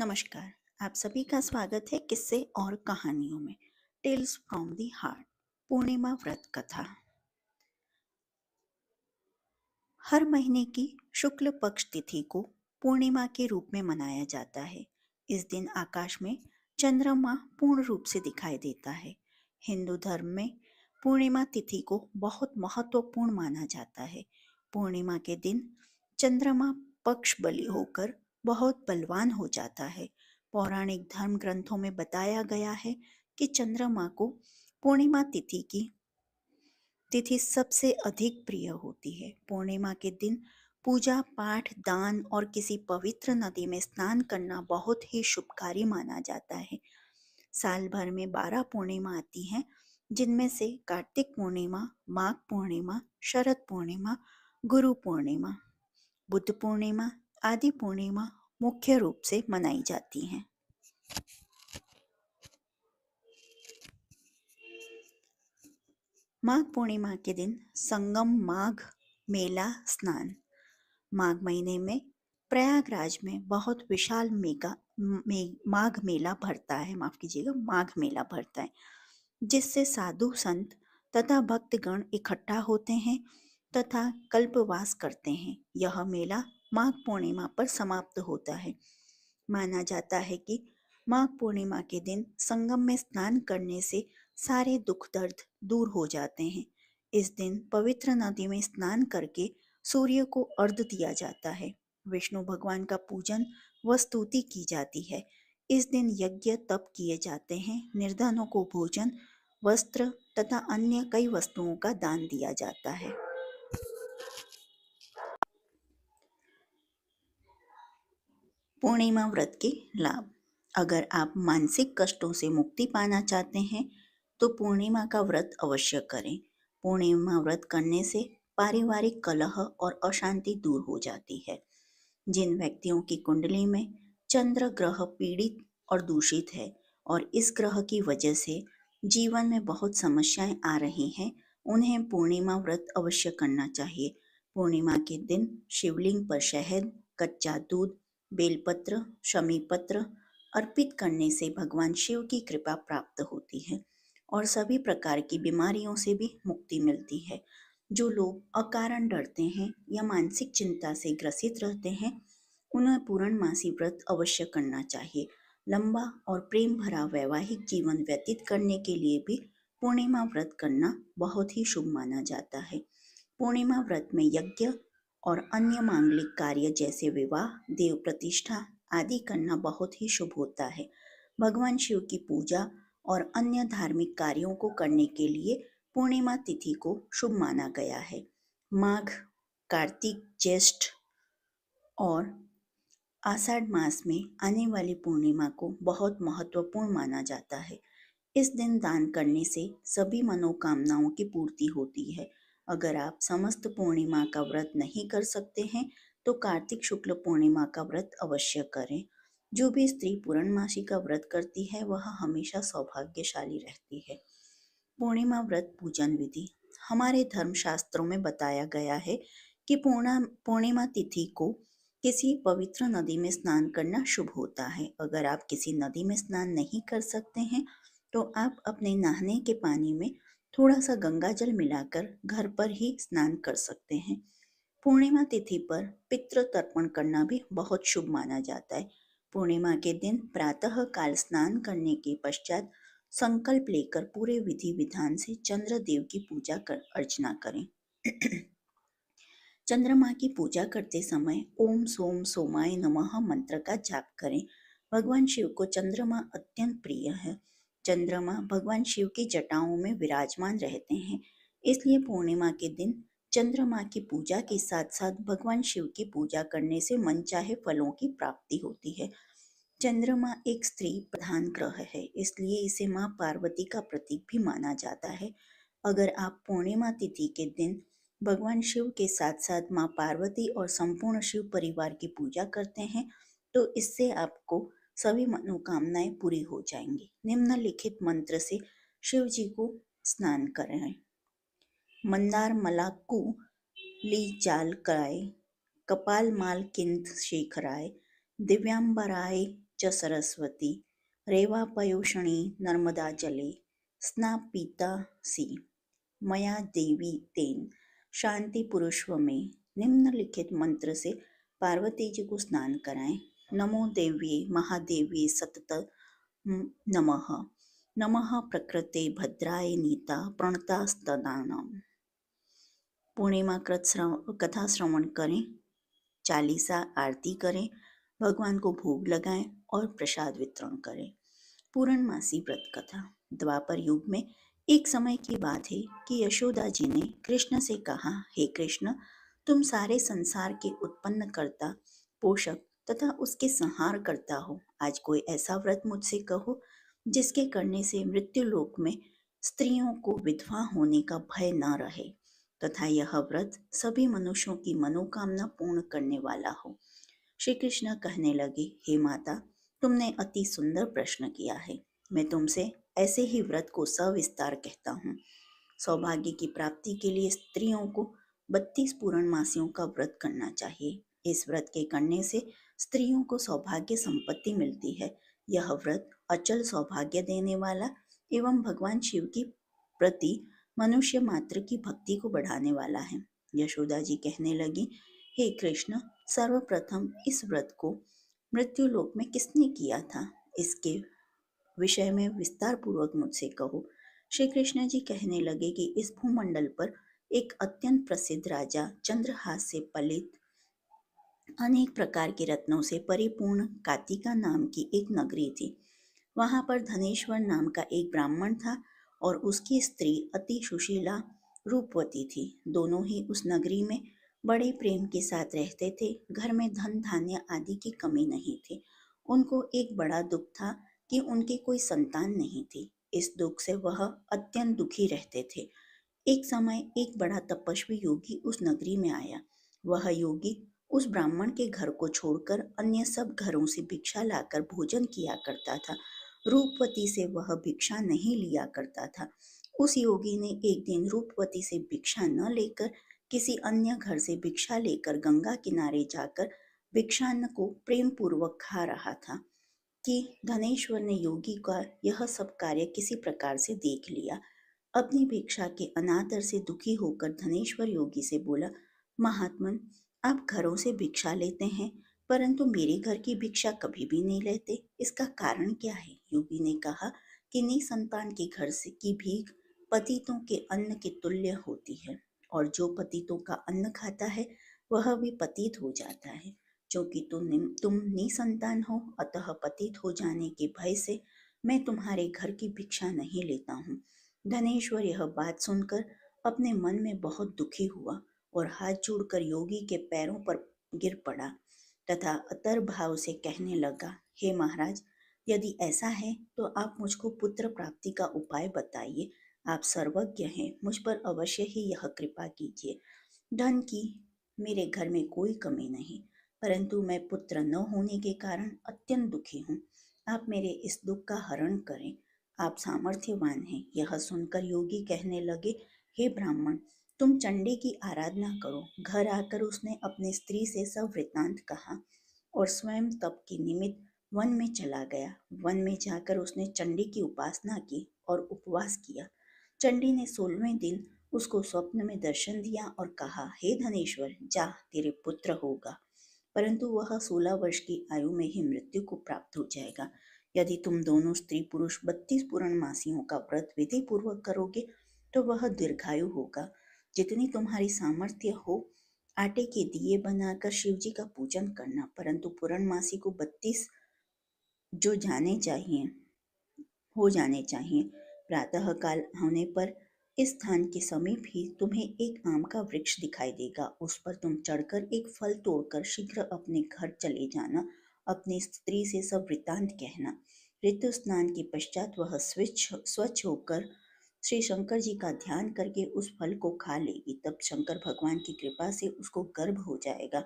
नमस्कार। आप सभी का स्वागत है किस्से और कहानियों में। Tales from the heart. पूर्णिमा व्रत कथा। हर महीने की शुक्ल पक्ष तिथि को पूर्णिमा के रूप में मनाया जाता है। इस दिन आकाश में चंद्रमा पूर्ण रूप से दिखाई देता है। हिंदू धर्म में पूर्णिमा तिथि को बहुत महत्वपूर्ण माना जाता है। पूर्णिमा के दिन चंद्रमा पक्ष बली होकर बहुत बलवान हो जाता है। पौराणिक धर्म ग्रंथों में बताया गया है कि चंद्रमा को पूर्णिमा तिथि सबसे अधिक प्रिय होती है। पूर्णिमा के दिन पूजा पाठ, दान और किसी पवित्र नदी में स्नान करना बहुत ही शुभकारी माना जाता है। साल भर में 12 पूर्णिमा आती हैं, जिनमें से कार्तिक पूर्णिमा, माघ पूर्णिमा, शरद पूर्णिमा, गुरु पूर्णिमा, बुद्ध पूर्णिमा आदि पूर्णिमा मुख्य रूप से मनाई जाती हैं। माघ पूर्णिमा के दिन संगम माघ मेला स्नान। माघ महीने में प्रयागराज में बहुत विशाल माघ मेला भरता है। माफ कीजिएगा, माघ मेला भरता है, जिससे साधु संत तथा भक्तगण इकट्ठा होते हैं तथा कल्पवास करते हैं। यह मेला माघ पूर्णिमा पर समाप्त होता है। माना जाता है कि माघ पूर्णिमा के दिन संगम में स्नान करने से सारे दुख दर्द दूर हो जाते हैं। इस दिन पवित्र नदी में स्नान करके सूर्य को अर्घ्य दिया जाता है। विष्णु भगवान का पूजन व स्तुति की जाती है। इस दिन यज्ञ तप किए जाते हैं। निर्धनों को भोजन, वस्त्र तथा अन्य कई वस्तुओं का दान दिया जाता है। पूर्णिमा व्रत के लाभ। अगर आप मानसिक कष्टों से मुक्ति पाना चाहते हैं तो पूर्णिमा का व्रत अवश्य करें। पूर्णिमा व्रत करने से पारिवारिक कलह और अशांति दूर हो जाती है। जिन व्यक्तियों की कुंडली में चंद्र ग्रह पीड़ित और दूषित है और इस ग्रह की वजह से जीवन में बहुत समस्याएं आ रही हैं, उन्हें पूर्णिमा व्रत अवश्य करना चाहिए। पूर्णिमा के दिन शिवलिंग पर शहद, कच्चा दूध, बेलपत्र, शमी पत्र अर्पित करने से भगवान शिव की कृपा प्राप्त होती है और सभी प्रकार की बीमारियों से भी मुक्ति मिलती है। जो लोग अकारण डरते हैं या मानसिक चिंता से ग्रसित रहते हैं, उन्हें पूर्णमासी व्रत अवश्य करना चाहिए। लंबा और प्रेम भरा वैवाहिक जीवन व्यतीत करने के लिए भी पूर्णिमा व्रत करना बहुत ही शुभ माना जाता है। पूर्णिमा व्रत में यज्ञ और अन्य मांगलिक कार्य जैसे विवाह, देव प्रतिष्ठा आदि करना बहुत ही शुभ होता है। भगवान शिव की पूजा और अन्य धार्मिक कार्यों को करने के लिए पूर्णिमा तिथि को शुभ माना गया है। माघ, कार्तिक, ज्येष्ठ और आषाढ़ मास में आने वाली पूर्णिमा को बहुत महत्वपूर्ण माना जाता है। इस दिन दान करने से सभी मनोकामनाओं की पूर्ति होती है। अगर आप समस्त पूर्णिमा का व्रत नहीं कर सकते हैं तो कार्तिक शुक्ल पूर्णिमा का व्रत अवश्य करें। जो भी स्त्री पूर्णमासी का व्रत करती है वह हमेशा सौभाग्यशाली रहती है। पूर्णिमा व्रत पूजन विधि। हमारे धर्मशास्त्रों में बताया गया है कि पूर्णिमा तिथि को किसी पवित्र नदी में स्नान करना शुभ होता है। अगर आप किसी नदी में स्नान नहीं कर सकते हैं तो आप अपने नहाने के पानी में थोड़ा सा गंगा जल मिलाकर घर पर ही स्नान कर सकते हैं। पूर्णिमा तिथि पर पितृ तर्पण करना भी बहुत शुभ माना जाता है। पूर्णिमा के दिन प्रातः काल स्नान करने के पश्चात संकल्प लेकर पूरे विधि विधान से चंद्र देव की पूजा कर अर्चना करें। चंद्रमा की पूजा करते समय ओम सोम सोमाय नमः मंत्र का जाप करें। भगवान शिव को चंद्रमा अत्यंत प्रिय है। चंद्रमा भगवान शिव की जटाओं में विराजमान रहते हैं, इसलिए पूर्णिमा के दिन चंद्रमा की पूजा के साथ साथ भगवान शिव की पूजा करने से मनचाहे फलों की प्राप्ति होती है। चंद्रमा एक स्त्री प्रधान ग्रह है, इसलिए इसे माँ पार्वती का प्रतीक भी माना जाता है। अगर आप पूर्णिमा तिथि के दिन भगवान शिव के साथ साथ माँ पार्वती और संपूर्ण शिव परिवार की पूजा करते हैं तो इससे आपको सभी मनोकामनाएं पूरी हो जाएंगी। निम्नलिखित मंत्र से शिव जी को स्नान कराएं। मंदार मलाक्कू ली जाल कराए, कपाल माल किंत शेखराय, दिव्यांबराय च सरस्वती रेवापयोषणी नर्मदा जले स्नापितासि मया देवी तेन शांति पुरुषव में। निम्नलिखित मंत्र से पार्वती जी को स्नान कराएं। नमो देव्ये महादेव्ये सतत नमः। नमः प्रकृते भद्राय नीता प्रणतास्तदानम। पूर्णिमा कथा श्रवण करें, चालीसा आरती करें, भगवान को भोग लगाएं और प्रसाद वितरण करें। पूर्णमासी व्रत कथा। द्वापर युग में एक समय की बात है कि यशोदा जी ने कृष्ण से कहा, हे कृष्ण, तुम सारे संसार के उत्पन्न करता, पोषक तथा उसके संहार करता हो। आज कोई ऐसा व्रत मुझसे कहो जिसके करने से मृत्यु लोक में स्त्रियों को विधवा होने का भय न रहे तथा यह व्रत सभी मनुष्यों की मनोकामना पूर्ण करने वाला हो। श्री कृष्ण कहने लगे, हे माता, तुमने अति सुंदर प्रश्न किया है। मैं तुमसे ऐसे ही व्रत को सविस्तार कहता हूँ। सौभाग्य की प्राप्ति के लिए स्त्रियों को 32 पूर्णमासियों का व्रत करना चाहिए। इस व्रत के करने से स्त्रियों को सौभाग्य संपत्ति मिलती है। यह व्रत अचल सौभाग्य देने वाला एवं भगवान शिव की प्रति मनुष्य मात्र की भक्ति को बढ़ाने वाला है। यशोदा जी कहने लगी, हे कृष्ण, सर्वप्रथम इस व्रत को मृत्यु लोक में किसने किया था, इसके विषय में विस्तार पूर्वक मुझसे कहो। श्री कृष्ण जी कहने लगे कि इस भूमंडल पर एक अत्यंत प्रसिद्ध राजा चंद्रहास से पलित अनेक प्रकार के रत्नों से परिपूर्ण कातिका नाम की एक नगरी थी। वहां पर धनेश्वर नाम का एक ब्राह्मण था और उसकी स्त्री अति सुशीला रूपवती थी। दोनों ही उस नगरी में बड़े प्रेम के साथ रहते थे। घर में धन धान्य आदि की कमी नहीं थी। उनको एक बड़ा दुख था कि उनकी कोई संतान नहीं थी। इस दुख से वह अत्यंत दुखी रहते थे। एक समय एक बड़ा तपस्वी योगी उस नगरी में आया। वह योगी उस ब्राह्मण के घर को छोड़कर अन्य सब घरों से भिक्षा लाकर भोजन किया करता था। रूपवती से वह भिक्षा नहीं लिया करता था। उस योगी ने एक दिन रूपवती से भिक्षा न लेकर किसी अन्य घर से भिक्षा लेकर गंगा किनारे जाकर भिक्षान्न को प्रेम पूर्वक खा रहा था कि धनेश्वर ने योगी का यह सब कार्य किसी प्रकार से देख लिया। अपनी भिक्षा के अनादर से दुखी होकर धनेश्वर योगी से बोला, महात्मन, आप घरों से भिक्षा लेते हैं परंतु मेरे घर की भिक्षा कभी भी नहीं लेते, इसका कारण क्या है? योगी ने कहा कि निसंतान के घर से की भीख पतितों के अन्न के तुल्य होती है और जो पतितों का अन्न खाता है वह भी पतित हो जाता है। क्योंकि तुम निसंतान हो, अतः पतित हो जाने के भय से मैं तुम्हारे घर की भिक्षा नहीं लेता हूँ। धनेश्वर यह बात सुनकर अपने मन में बहुत दुखी हुआ और हाथ जोड़कर योगी के पैरों पर गिर पड़ा तथा अतर भाव से कहने लगा, हे महाराज, यदि ऐसा है तो आप मुझको पुत्र प्राप्ति का उपाय बताइए। आप सर्वज्ञ हैं, मुझ पर अवश्य ही यह कृपा कीजिए। धन की मेरे घर में कोई कमी नहीं, परंतु मैं पुत्र न होने के कारण अत्यंत दुखी हूँ। आप मेरे इस दुख का हरण करें। आप सामर्थ्यवान हैं। यह सुनकर योगी कहने लगे, हे ब्राह्मण, तुम चंडी की आराधना करो। घर आकर उसने अपनी स्त्री से सब वृत्तांत कहा और स्वयं तप के निमित्त वन में चला गया। वन में जाकर उसने चंडी की उपासना की और उपवास किया। चंडी ने 16वें दिन उसको स्वप्न में दर्शन दिया और कहा, हे धनेश्वर, जा, तेरे पुत्र होगा, परंतु वह 16 वर्ष की आयु में ही मृत्यु को प्राप्त हो जाएगा। यदि तुम दोनों स्त्री पुरुष 32 पूर्णमासियों का व्रत विधि पूर्वक करोगे तो वह दीर्घायु होगा। जितनी तुम्हारी सामर्थ्य हो आटे के दिए बनाकर शिव जी का पूजन करना, परंतु पूर्णमासी को 32 जो हो जाने चाहिए। प्रातः काल होने पर इस स्थान के समीप ही तुम्हें एक आम का वृक्ष दिखाई देगा। उस पर तुम चढ़कर एक फल तोड़कर शीघ्र अपने घर चले जाना। अपनी स्त्री से सब वृत्तांत कहना। ऋतु स्नान के पश्चात वह स्वच्छ होकर श्री शंकर जी का ध्यान करके उस फल को खा लेगी। तब शंकर भगवान की कृपा से उसको गर्भ हो जाएगा।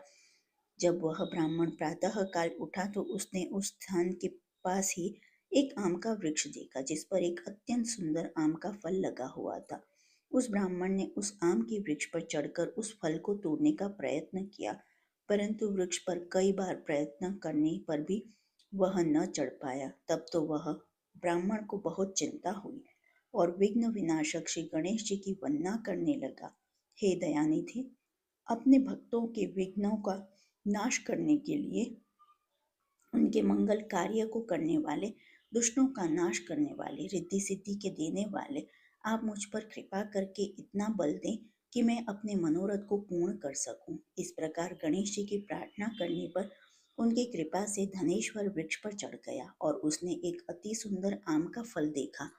जब वह ब्राह्मण प्रातः काल उठा तो उसने उस स्थान के पास ही एक आम का वृक्ष देखा जिस पर एक अत्यंत सुंदर आम का फल लगा हुआ था। उस ब्राह्मण ने उस आम के वृक्ष पर चढ़कर उस फल को तोड़ने का प्रयत्न किया, परंतु वृक्ष पर कई बार प्रयत्न करने पर भी वह न चढ़ पाया। तब तो वह ब्राह्मण को बहुत चिंता हुई और विघ्न विनाशक श्री गणेश जी की वंदना करने लगा। हे दयानिधि, अपने भक्तों के विघ्नों का नाश करने के लिए, उनके मंगल कार्य को करने वाले, दुष्टों का नाश करने वाले, रिद्धि सिद्धि के देने वाले, आप मुझ पर कृपा करके इतना बल दें कि मैं अपने मनोरथ को पूर्ण कर सकूं। इस प्रकार गणेश जी की प्रार्थना करने पर उनकी कृपा से धनेश्वर वृक्ष पर चढ़ गया और उसने एक अति सुंदर आम का फल देखा।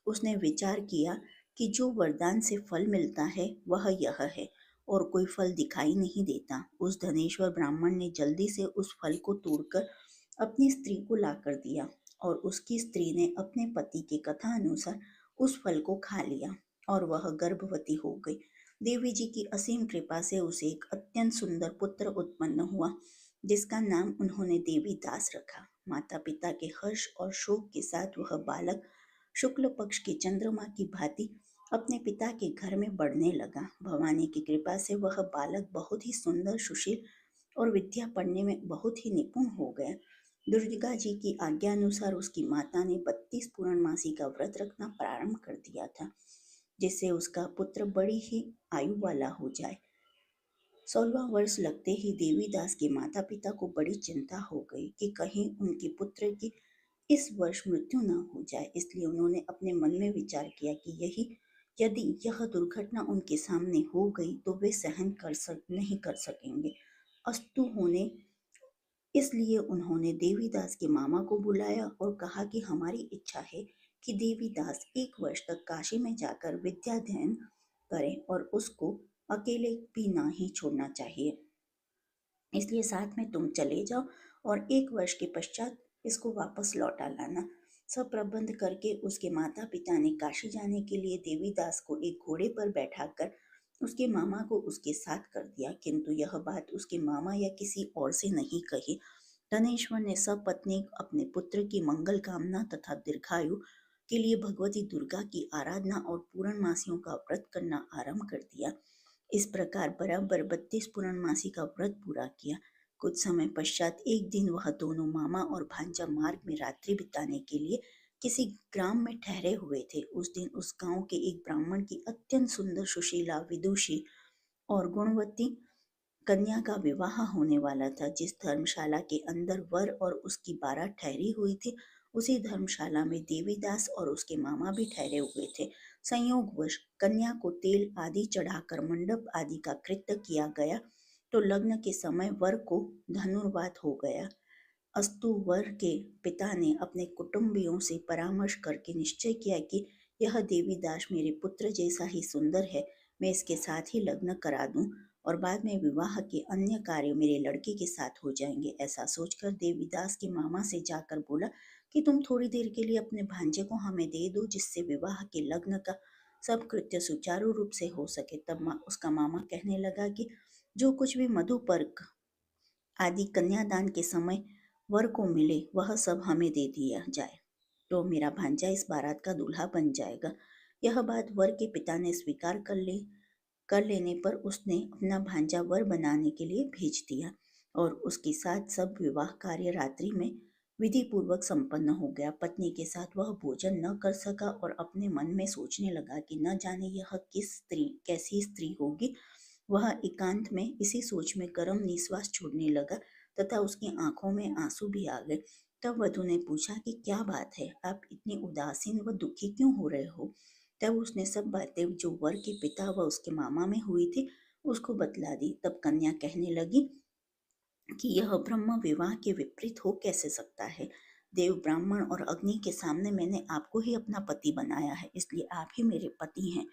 उसने विचार किया कि जो वरदान से फल मिलता है वह यह है और कोई फल दिखाई नहीं देता। उस धनेश्वर ब्राह्मण ने जल्दी से उस फल को तोड़कर अपनी स्त्री को लाकर दिया और उसकी स्त्री ने अपने पति की कथा अनुसार उस फल को खा लिया और वह गर्भवती हो गई। देवी जी की असीम कृपा से उसे एक अत्यंत सुंदर पुत्र उत्पन्न हुआ, जिसका नाम उन्होंने देवी दास रखा। माता पिता के हर्ष और शोक के साथ वह बालक शुक्ल पक्ष की चंद्रमा की भांति अपने पिता के घर में बढ़ने लगा। भवानी की कृपा से वह बालक बहुत ही सुंदर, सुशील और विद्या पढ़ने में बहुत ही निपुण हो गया। दुर्गा जी की आज्ञा अनुसार उसकी माता ने 32 पूर्णमासी का व्रत रखना प्रारंभ कर दिया था, जिससे उसका पुत्र बड़ी ही आयु वाला हो जाए। 16वां वर्ष लगते ही देवीदास के माता पिता को बड़ी चिंता हो गई कि कहीं उनके पुत्र की इस वर्ष मृत्यु न हो जाए। इसलिए उन्होंने अपने मन में विचार किया कि यदि यह दुर्घटना उनके सामने हो गई तो वे सहन नहीं कर सकेंगे। अस्तु होने इसलिए उन्होंने देवीदास के मामा को बुलाया और कहा कि हमारी इच्छा है कि देवीदास 1 वर्ष तक काशी में जाकर विद्याध्ययन करें और उसको अकेले भी ना ही छोड़ना चाहिए। इसलिए साथ में तुम चले जाओ और 1 वर्ष के पश्चात इसको वापस लौटा लाना। सब प्रबंध करके उसके माता पिता ने काशी जाने के लिए देवीदास को एक घोड़े पर बैठाकर उसके मामा को उसके साथ कर दिया, किंतु यह बात उसके मामा या किसी और से नहीं कही। धनेश्वर ने सपत्नीक अपने पुत्र की मंगल कामना तथा दीर्घायु के लिए भगवती दुर्गा की आराधना और पूर्णमासियों का व्रत करना आरंभ कर दिया। इस प्रकार बराबर 32 पूर्णमासी का व्रत पूरा किया। कुछ समय पश्चात एक दिन वह दोनों मामा और भांजा मार्ग में रात्रि बिताने के लिए किसी ग्राम में ठहरे हुए थे। उस दिन उस गांव के एक ब्राह्मण की अत्यंत सुंदर, सुशीला, विदुषी और गुणवती कन्या का विवाह होने वाला था। जिस धर्मशाला के अंदर वर और उसकी बारात ठहरी हुई थी, उसी धर्मशाला में देवीदास और उसके मामा भी ठहरे हुए थे। संयोगवश कन्या को तेल आदि चढ़ाकर मंडप आदि का कृत्य किया गया तो लग्न के समय वर को धनुर्वात हो गया। अस्तु वर के पिता ने अपने कुटुंबियों से परामर्श करके निश्चय किया कि यह देवीदास मेरे पुत्र जैसा ही सुंदर है, मैं इसके साथ ही लग्न करा दूं और बाद में विवाह के अन्य कार्य मेरे लड़के के साथ हो जाएंगे। ऐसा सोचकर देवीदास के मामा से जाकर बोला कि तुम थोड़ी देर के लिए अपने भांजे को हमें दे दो, जिससे विवाह के लग्न का सब कृत्य सुचारू रूप से हो सके। तब उसका मामा कहने लगा कि जो कुछ भी मधुपर्क आदि कन्यादान के समय वर को मिले वह सब हमें दे दिया जाए, तो मेरा भांजा इस बारात का दूल्हा बन जाएगा। यह बात वर के पिता ने स्वीकार कर लेने पर उसने अपना भांजा वर बनाने के लिए भेज दिया और उसके साथ सब विवाह कार्य रात्रि में विधि पूर्वक संपन्न हो गया। पत्नी के साथ वह भोजन न कर सका और अपने मन में सोचने लगा कि न जाने यह कैसी स्त्री होगी। वह एकांत में इसी सोच में गर्म निश्वास छोड़ने लगा तथा उसकी आंखों में आंसू भी आ गए। तब वधु ने पूछा कि क्या बात है, आप इतनी उदासीन व दुखी क्यों हो रहे हो। तब उसने सब बातें जो वर के पिता व उसके मामा में हुई थी उसको बतला दी। तब कन्या कहने लगी कि यह ब्रह्म विवाह के विपरीत हो कैसे सकता है। देव, ब्राह्मण और अग्नि के सामने मैंने आपको ही अपना पति बनाया है, इसलिए आप ही मेरे पति हैं।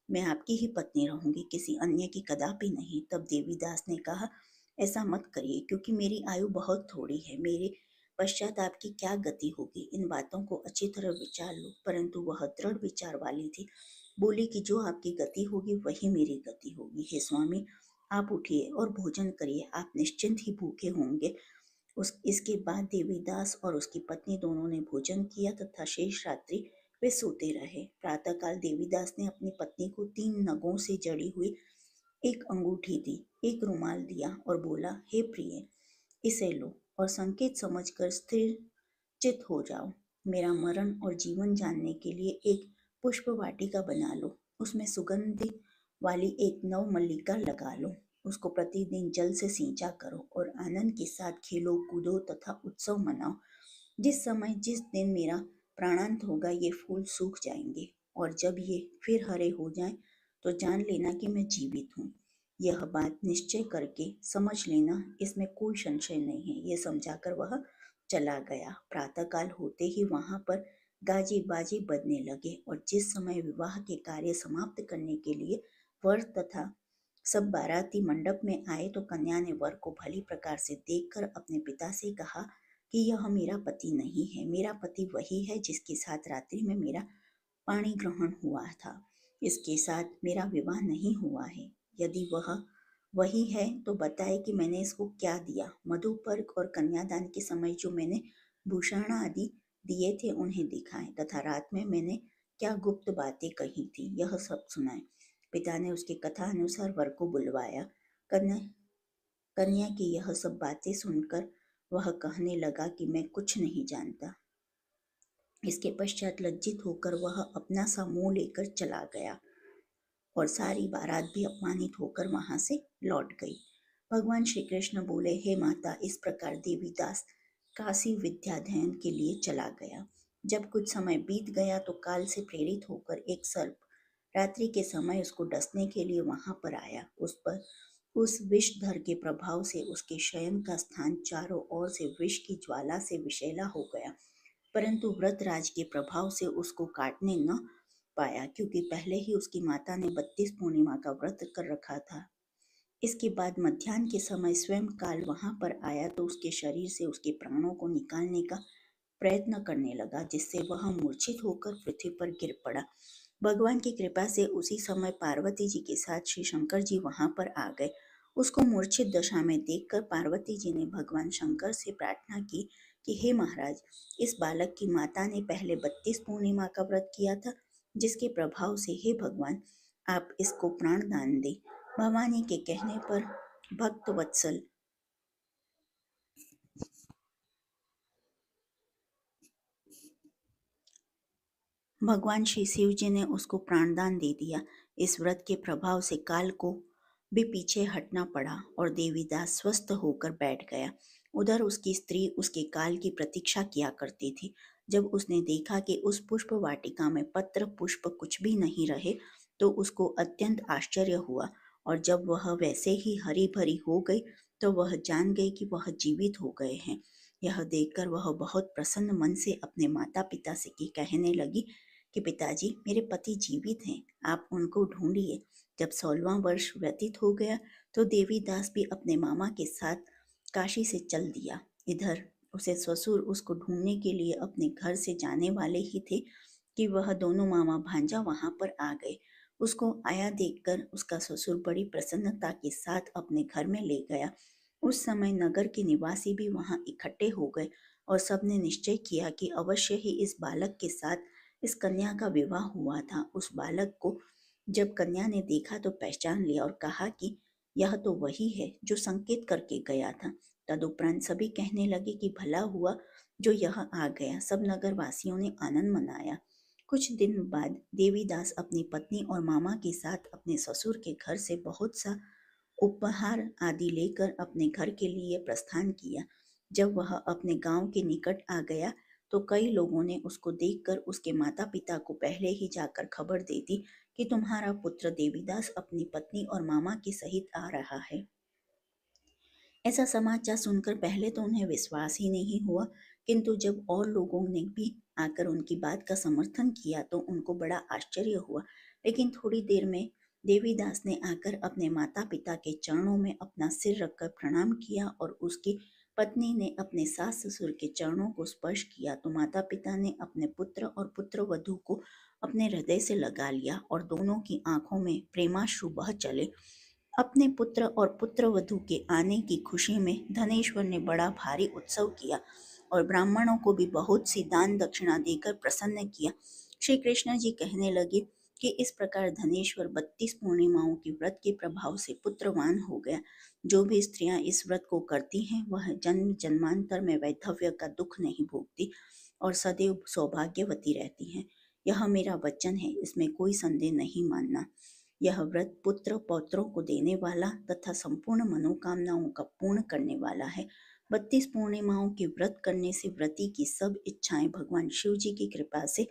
मैं आपकी ही पत्नी रहूंगी, किसी अन्य की कदापि नहीं। तब देवीदास ने कहा, ऐसा मत करिए, क्योंकि मेरी आयु बहुत थोड़ी है। मेरे पश्चात आपकी क्या गति होगी, इन बातों को अच्छी तरह विचार लो। परंतु वह दृढ़ विचार वाली थी। बोली कि जो आपकी गति होगी वही मेरी गति होगी। हे स्वामी, आप उठिए और भोजन करिए, आप निश्चिंत ही भूखे होंगे। इसके बाद देवीदास और उसकी पत्नी दोनों ने भोजन किया तथा शेष रात्रि वे सोते रहे। प्रातःकाल देवीदास ने अपनी पत्नी को 3 नगों से जड़ी हुई एक अंगूठी दी, एक रुमाल दिया और बोला, हे प्रिय, इसे लो और संकेत समझकर स्थिर चित हो जाओ। मेरा मरण और जीवन जानने के लिए एक पुष्प वाटिका बना लो, उसमें सुगंधि वाली एक नव मल्लिका लगा लो, उसको प्रतिदिन जल से सींचा करो और आनंद के साथ खेलो कूदो तथा उत्सव मनाओ। जिस समय जिस दिन मेरा प्राणांत होगा ये फूल सूख जाएंगे और जब ये फिर हरे हो जाएं तो जान लेना कि मैं जीवित हूँ। यह बात निश्चय करके समझ लेना, इसमें कोई संशय नहीं है। ये समझाकर वह चला गया। प्रातःकाल होते ही वहां पर गाजे बाजे बजने लगे और जिस समय विवाह के कार्य समाप्त करने के लिए वर तथा सब बाराती मंडप में आए तो कन्या ने वर को भली प्रकार से देखकर अपने पिता से कहा कि यह मेरा पति नहीं है, मेरा पति वही है जिसके साथ रात्रि में मेरा पाणी ग्रहण हुआ था। इसके साथ मेरा विवाह नहीं हुआ है। यदि वह वही है तो बताए कि मैंने इसको क्या दिया। मधुपर्क और कन्यादान के समय जो मैंने भूषण आदि दिए थे उन्हें दिखाएं तथा रात में मैंने क्या गुप्त बातें कही थी यह सब सुनाए। पिता ने उसकी कथा अनुसार वर को बुलवाया। कन्या कन्या की यह सब बातें सुनकर वह कहने लगा कि मैं कुछ नहीं जानता। इसके पश्चात लज्जित होकर वह अपना सा मुंह लेकर चला गया और सारी बारात भी अपमानित होकर वहां से लौट गई। भगवान श्री कृष्ण बोले, हे माता, इस प्रकार देवीदास काशी विद्याध्ययन के लिए चला गया। जब कुछ समय बीत गया तो काल से प्रेरित होकर एक सर्प रात्रि के समय उसको डसने के लिए वहां पर आया। उस विषधर के प्रभाव से उसके शयन का स्थान चारों ओर से विष की ज्वाला से विषैला हो गया, परंतु व्रतराज के प्रभाव से उसको काटने न पाया, क्योंकि पहले ही उसकी माता ने 32 पूर्णिमा का व्रत कर रखा था। इसके बाद मध्याह्न के समय स्वयं काल वहां पर आया तो उसके शरीर से उसके प्राणों को निकालने का प्रयत्न करने लगा, जिससे वह मूर्छित होकर पृथ्वी पर गिर पड़ा। भगवान की कृपा से उसी समय पार्वती जी के साथ श्री शंकर जी वहां पर आ गए। उसको मूर्छित दशा में देखकर पार्वती जी ने भगवान शंकर से प्रार्थना की कि हे महाराज, इस बालक की माता ने पहले 32 पूर्णिमा का व्रत किया था, जिसके प्रभाव से हे भगवान आप इसको प्राण दान दे। भवानी के कहने पर भक्त वत्सल भगवान श्री शिव जी ने उसको प्राणदान दे दिया। इस व्रत के प्रभाव से काल को भी पीछे हटना पड़ा और देवीदास स्वस्थ होकर बैठ गया। उधर उसकी स्त्री उसके काल की प्रतीक्षा किया करती थी। जब उसने देखा कि उस पुष्प वाटिका में पत्र पुष्प कुछ भी नहीं रहे तो उसको अत्यंत आश्चर्य हुआ और जब वह वैसे ही हरी भरी हो गई तो वह जान गई कि वह जीवित हो गए हैं। यह देखकर वह बहुत प्रसन्न मन से अपने माता पिता से कहने लगी कि पिताजी, मेरे पति जीवित हैं, आप उनको ढूंढिए। जब 16वां वर्ष व्यतीत हो गया तो देवीदास भी अपने मामा के साथ काशी से चल दिया। इधर उसे ससुर उसको ढूंढने के लिए अपने घर से जाने वाले ही थे कि वह दोनों मामा भांजा वहां पर आ गए। उसको आया देखकर उसका ससुर बड़ी प्रसन्नता के साथ अपने घर में ले गया। उस समय नगर के निवासी भी वहां इकट्ठे हो गए और सबने निश्चय किया कि अवश्य ही इस बालक के साथ इस कन्या का विवाह हुआ था। उस बालक को जब कन्या ने देखा तो पहचान लिया और कहा कि यह तो वही है जो संकेत करके गया था। तदुपरांत सभी कहने लगे कि भला हुआ जो यह आ गया। सब नगर वासियों ने आनंद मनाया। कुछ दिन बाद देवीदास अपनी पत्नी और मामा के साथ अपने ससुर के घर से बहुत सा उपहार आदि लेकर अपने घर के लिए प्रस्थान किया। जब वह अपने गांव के निकट आ गया तो कई लोगों ने उसको देखकर उसके माता पिता को पहले ही जाकर खबर दे दी कि तुम्हारा पुत्र देवीदास अपनी पत्नी और मामा के सहित आ रहा है। ऐसा समाचार सुनकर पहले तो उन्हें विश्वास ही नहीं हुआ, किंतु जब और लोगों ने भी आकर उनकी बात का समर्थन किया तो उनको बड़ा आश्चर्य हुआ। लेकिन थोड़ी देर में देवीदास ने आकर अपने माता पिता के चरणों में अपना सिर रखकर प्रणाम किया और उसकी पत्नी ने अपने सास ससुर के चरणों को स्पर्श किया तो माता पिता ने अपने पुत्र और पुत्र वधू को अपने हृदय से लगा लिया और दोनों की आंखों में प्रेमाश्रु बह चले। अपने पुत्र और पुत्रवधू के आने की खुशी में धनेश्वर ने बड़ा भारी उत्सव किया और ब्राह्मणों को भी बहुत सी दान दक्षिणा देकर प्रसन्न किया। श्री कृष्ण जी कहने लगे कि इस प्रकार धनेश्वर 32 पूर्णिमाओं की व्रत के प्रभाव से पुत्रवान हो गया। जो भी स्त्रियां इस व्रत को करती हैं वह जन्म जन्मांतर में वैधव्य का दुख नहीं भोगती और सदैव सौभाग्यवती रहती हैं। यह मेरा वचन है, इसमें कोई संदेह नहीं मानना। यह व्रत पुत्र पौत्रों को देने वाला तथा संपूर्ण मनोकामनाओं का पूर्ण करने वाला है। 32 पूर्णिमाओं के व्रत करने से व्रती की सब इच्छाएं भगवान शिव जी की कृपा से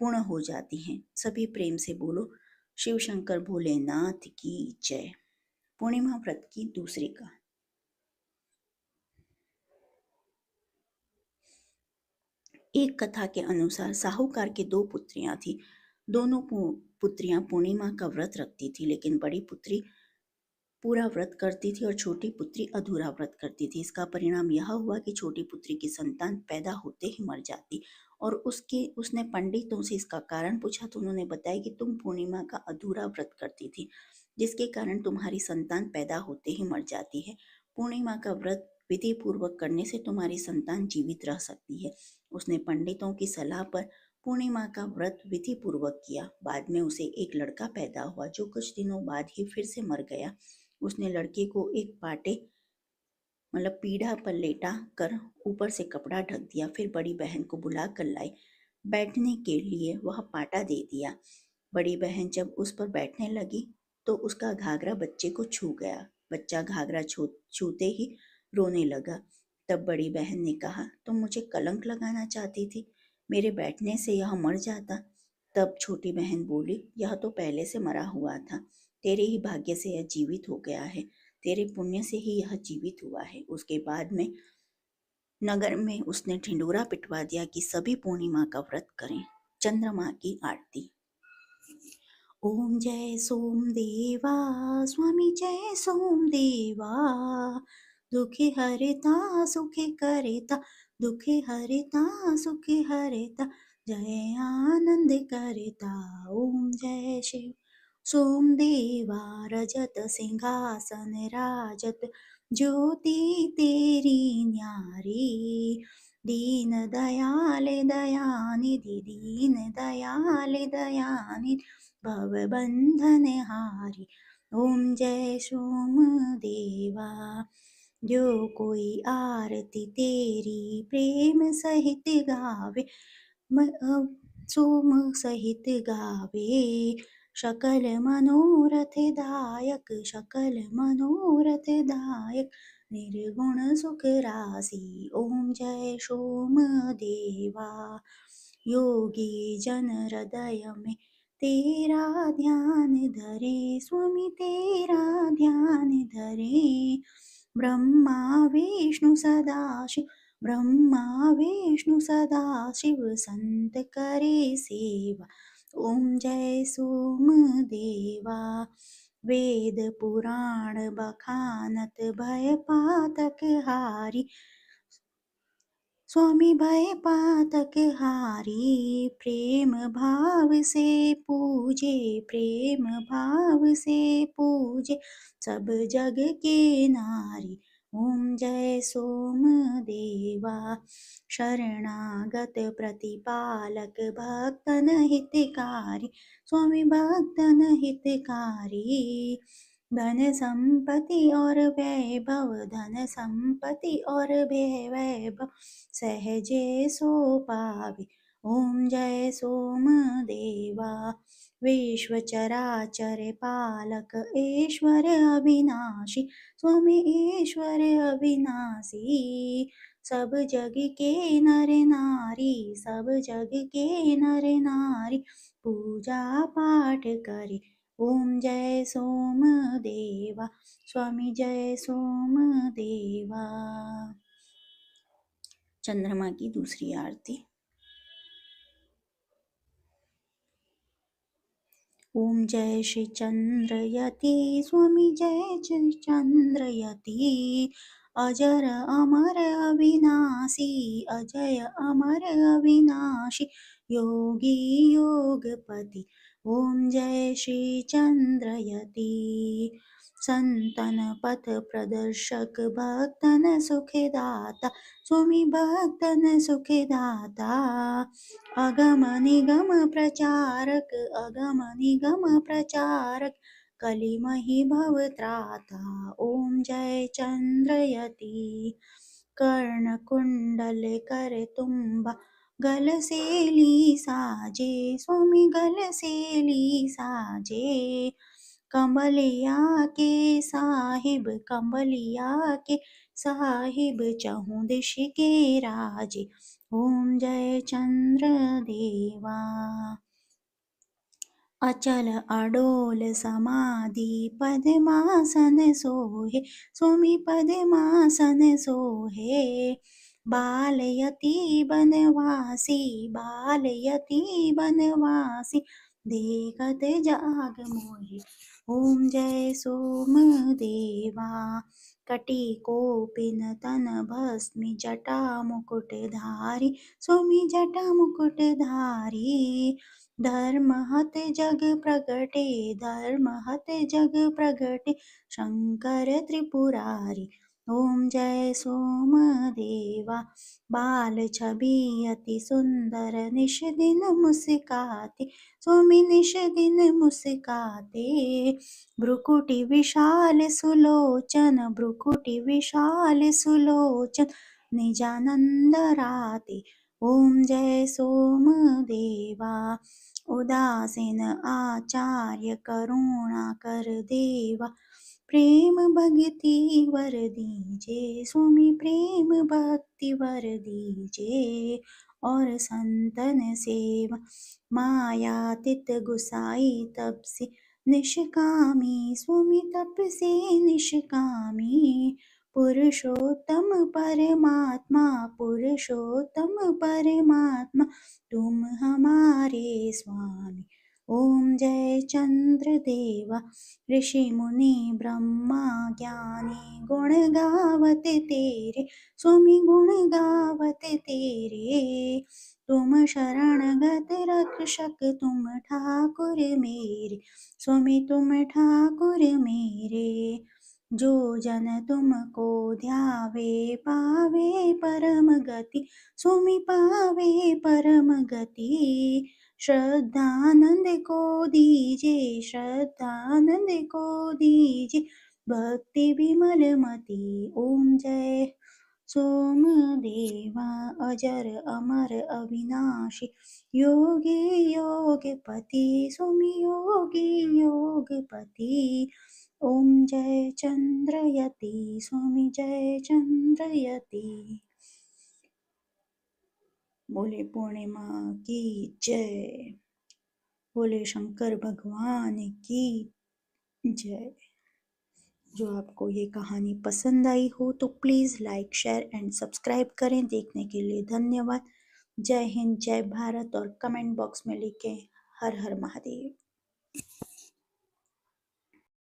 पूर्ण हो जाती हैं। सभी प्रेम से बोलो, शिव शंकर भोलेनाथ की जय। पूर्णिमा व्रत की दूसरी का एक कथा के अनुसार साहूकार के 2 पुत्रियां थी। दोनों पुत्रियां पूर्णिमा का व्रत रखती थी, लेकिन बड़ी पुत्री पूरा व्रत करती थी और छोटी पुत्री अधूरा व्रत करती थी। इसका परिणाम यह हुआ कि छोटी पुत्री की संतान पैदा होते ही मर जाती और उसने पंडितों से इसका कारण पूछा तो उन्होंने बताया कि तुम पूर्णिमा का अधूरा व्रत करती थी, जिसके कारण तुम्हारी संतान पैदा होते ही मर जाती है। पूर्णिमा का व्रत विधि पूर्वक करने से तुम्हारी संतान जीवित रह सकती है। उसने पंडितों की सलाह पर पूर्णिमा का व्रत विधि पूर्वक किया। बाद में उसे एक लड़का पैदा हुआ जो कुछ दिनों बाद ही फिर से मर गया। उसने लड़के को एक पाटे मतलब पीढ़ा पर लेटा कर ऊपर से कपड़ा ढक दिया। फिर बड़ी बहन को बुला कर लाई। बैठने के लिए वह पाटा दे दिया। बड़ी बहन जब उस पर बैठने लगी तो उसका घाघरा बच्चे को छू गया। बच्चा घाघरा छूते ही रोने लगा। तब बड़ी बहन ने कहा, तुम मुझे कलंक लगाना चाहती थी, मेरे बैठने से यह मर जाता। तब छोटी बहन बोली, यह तो पहले से मरा हुआ था, तेरे ही भाग्य से यह जीवित हो गया है, तेरे पुण्य से ही यह जीवित हुआ है। उसके बाद में नगर में उसने ढिंडोरा पिटवा दिया कि सभी पूर्णिमा का व्रत करें। चंद्रमा की आरती। ओम जय सोमदेवा स्वामी जय सोमदेवा, दुखी हरता सुखी करता, दुखी हरता सुखी हरता, जय आनंद करता। ओम जय शिव सोमदेवा, रजत सिंहासन राजत, ज्योति तेरी न्यारी, दीन दयाल दयानिधि, दीन दयाल दयानिधि, भव बंधन हारी। ओम जय सोम देवा, जो कोई आरती तेरी प्रेम सहित गावे, सोम सहित गावे, सकल मनोरथ दायक, सकल मनोरथ दायक, निर्गुण सुख राशि। ओम जय सोम देवा, योगी जन हृदय में तेरा ध्यान धरे, स्वामी तेरा ध्यान धरे, ब्रह्मा विष्णु सदाशिव, ब्रह्मा विष्णु सदाशिव, संत करे सेवा। ओम जय सोम देवा, वेद पुराण बखानत भय पातक हारी, स्वामी भय पातक हारी, प्रेम भाव से पूजे, प्रेम भाव से पूजे, सब जग के नारी। ओम जय सोम देवा, शरणागत प्रतिपालक भक्तन हितकारी, स्वामी भक्तन हितकारी, धन संपत्ति और वैभव, धन संपत्ति और वैभव, सहजे सो पावे। ओम जय सोम देवा, विश्व चराचर पालक ईश्वर अविनाशी, स्वामी ईश्वर अविनाशी, सब जग के नर नारी, सब जग के नर नारी, पूजा पाठ करे। ओम जय सोम देवा, स्वामी जय सोम देवा। चंद्रमा की दूसरी आरती। ओम जय श्री चंद्रयति, स्वामी जय श्री चंद्रयति, अजर अमर अविनाशी, अजय अमर अविनाशी, योगी योगपति। ओम जय श्री चंद्रयति संतन पथ प्रदर्शक भक्तन सुखदाता स्वामी भक्तन सुखदाता अगम निगम प्रचारक अगम निगम प्रचारक कलिमहि भव त्राता ओम जय चंद्रयति कर्ण कुंडल कर तुम्बा गल से ली साजे स्वामी गल से ली साजे कमलिया के साहिब कमलिया के साहिब चहु दिश के राजे ओम जय चंद्र देवा अचल अडोल समाधि पद्मासन सोहे स्वामी पद्मासन सोहे बालयति बनवासी बालयति बनवासी देखत जाग मोहे ओम जय सोम देवा कटी कोपिन तन भस्मी जटा मुकुट धारी स्वामी जटा मुकुट धारी धर्म हत जग प्रगटे धर्म हत जग प्रगटे शंकर त्रिपुरारी ओम जय सोम देवा बाल छवि अति सुंदर निश दिन मुस्काते स्वामी निश दिन मुस्काते भ्रुकुटि विशाल सुलोचन भ्रुकुटि विशाल सुलोचन निजानंद राते ओम जय सोम देवा उदासीन आचार्य करुणा कर देवा प्रेम भक्ति वर दीजे स्वामी प्रेम भक्ति वर दीजे और संतन सेवा मायातीत गुसाई तब से निष्कामी स्वामी तप से निष्कामी पुरुषोत्तम परमात्मा पुरुषोत्तम परमात्मा तुम हमारे स्वामी ओम जय चंद्र देवा ऋषि मुनि ब्रह्मा ज्ञानी गुण गावते तेरे स्वामी गुण गावते तेरे तुम शरणगत रक्षक तुम ठाकुर मेरे स्वामी तुम ठाकुर मेरे जो जन तुमको ध्यावे पावे परम गति स्वामी पावे परम गति श्रद्धानंद को दीजे श्रद्धानंद को दीजे भक्ति विमल मति ओम जय सोम देवा अजर अमर अविनाशी योगी योगपति स्वामी योगी योगपति ओम जय चंद्रयति स्वामी जय चंद्रयति बोले पूर्णिमा की जय बोले शंकर भगवान की जय। जो आपको ये कहानी पसंद आई हो तो please like share and subscribe करें। देखने के लिए धन्यवाद। जय हिंद जय भारत और कमेंट बॉक्स में लिखें हर हर महादेव।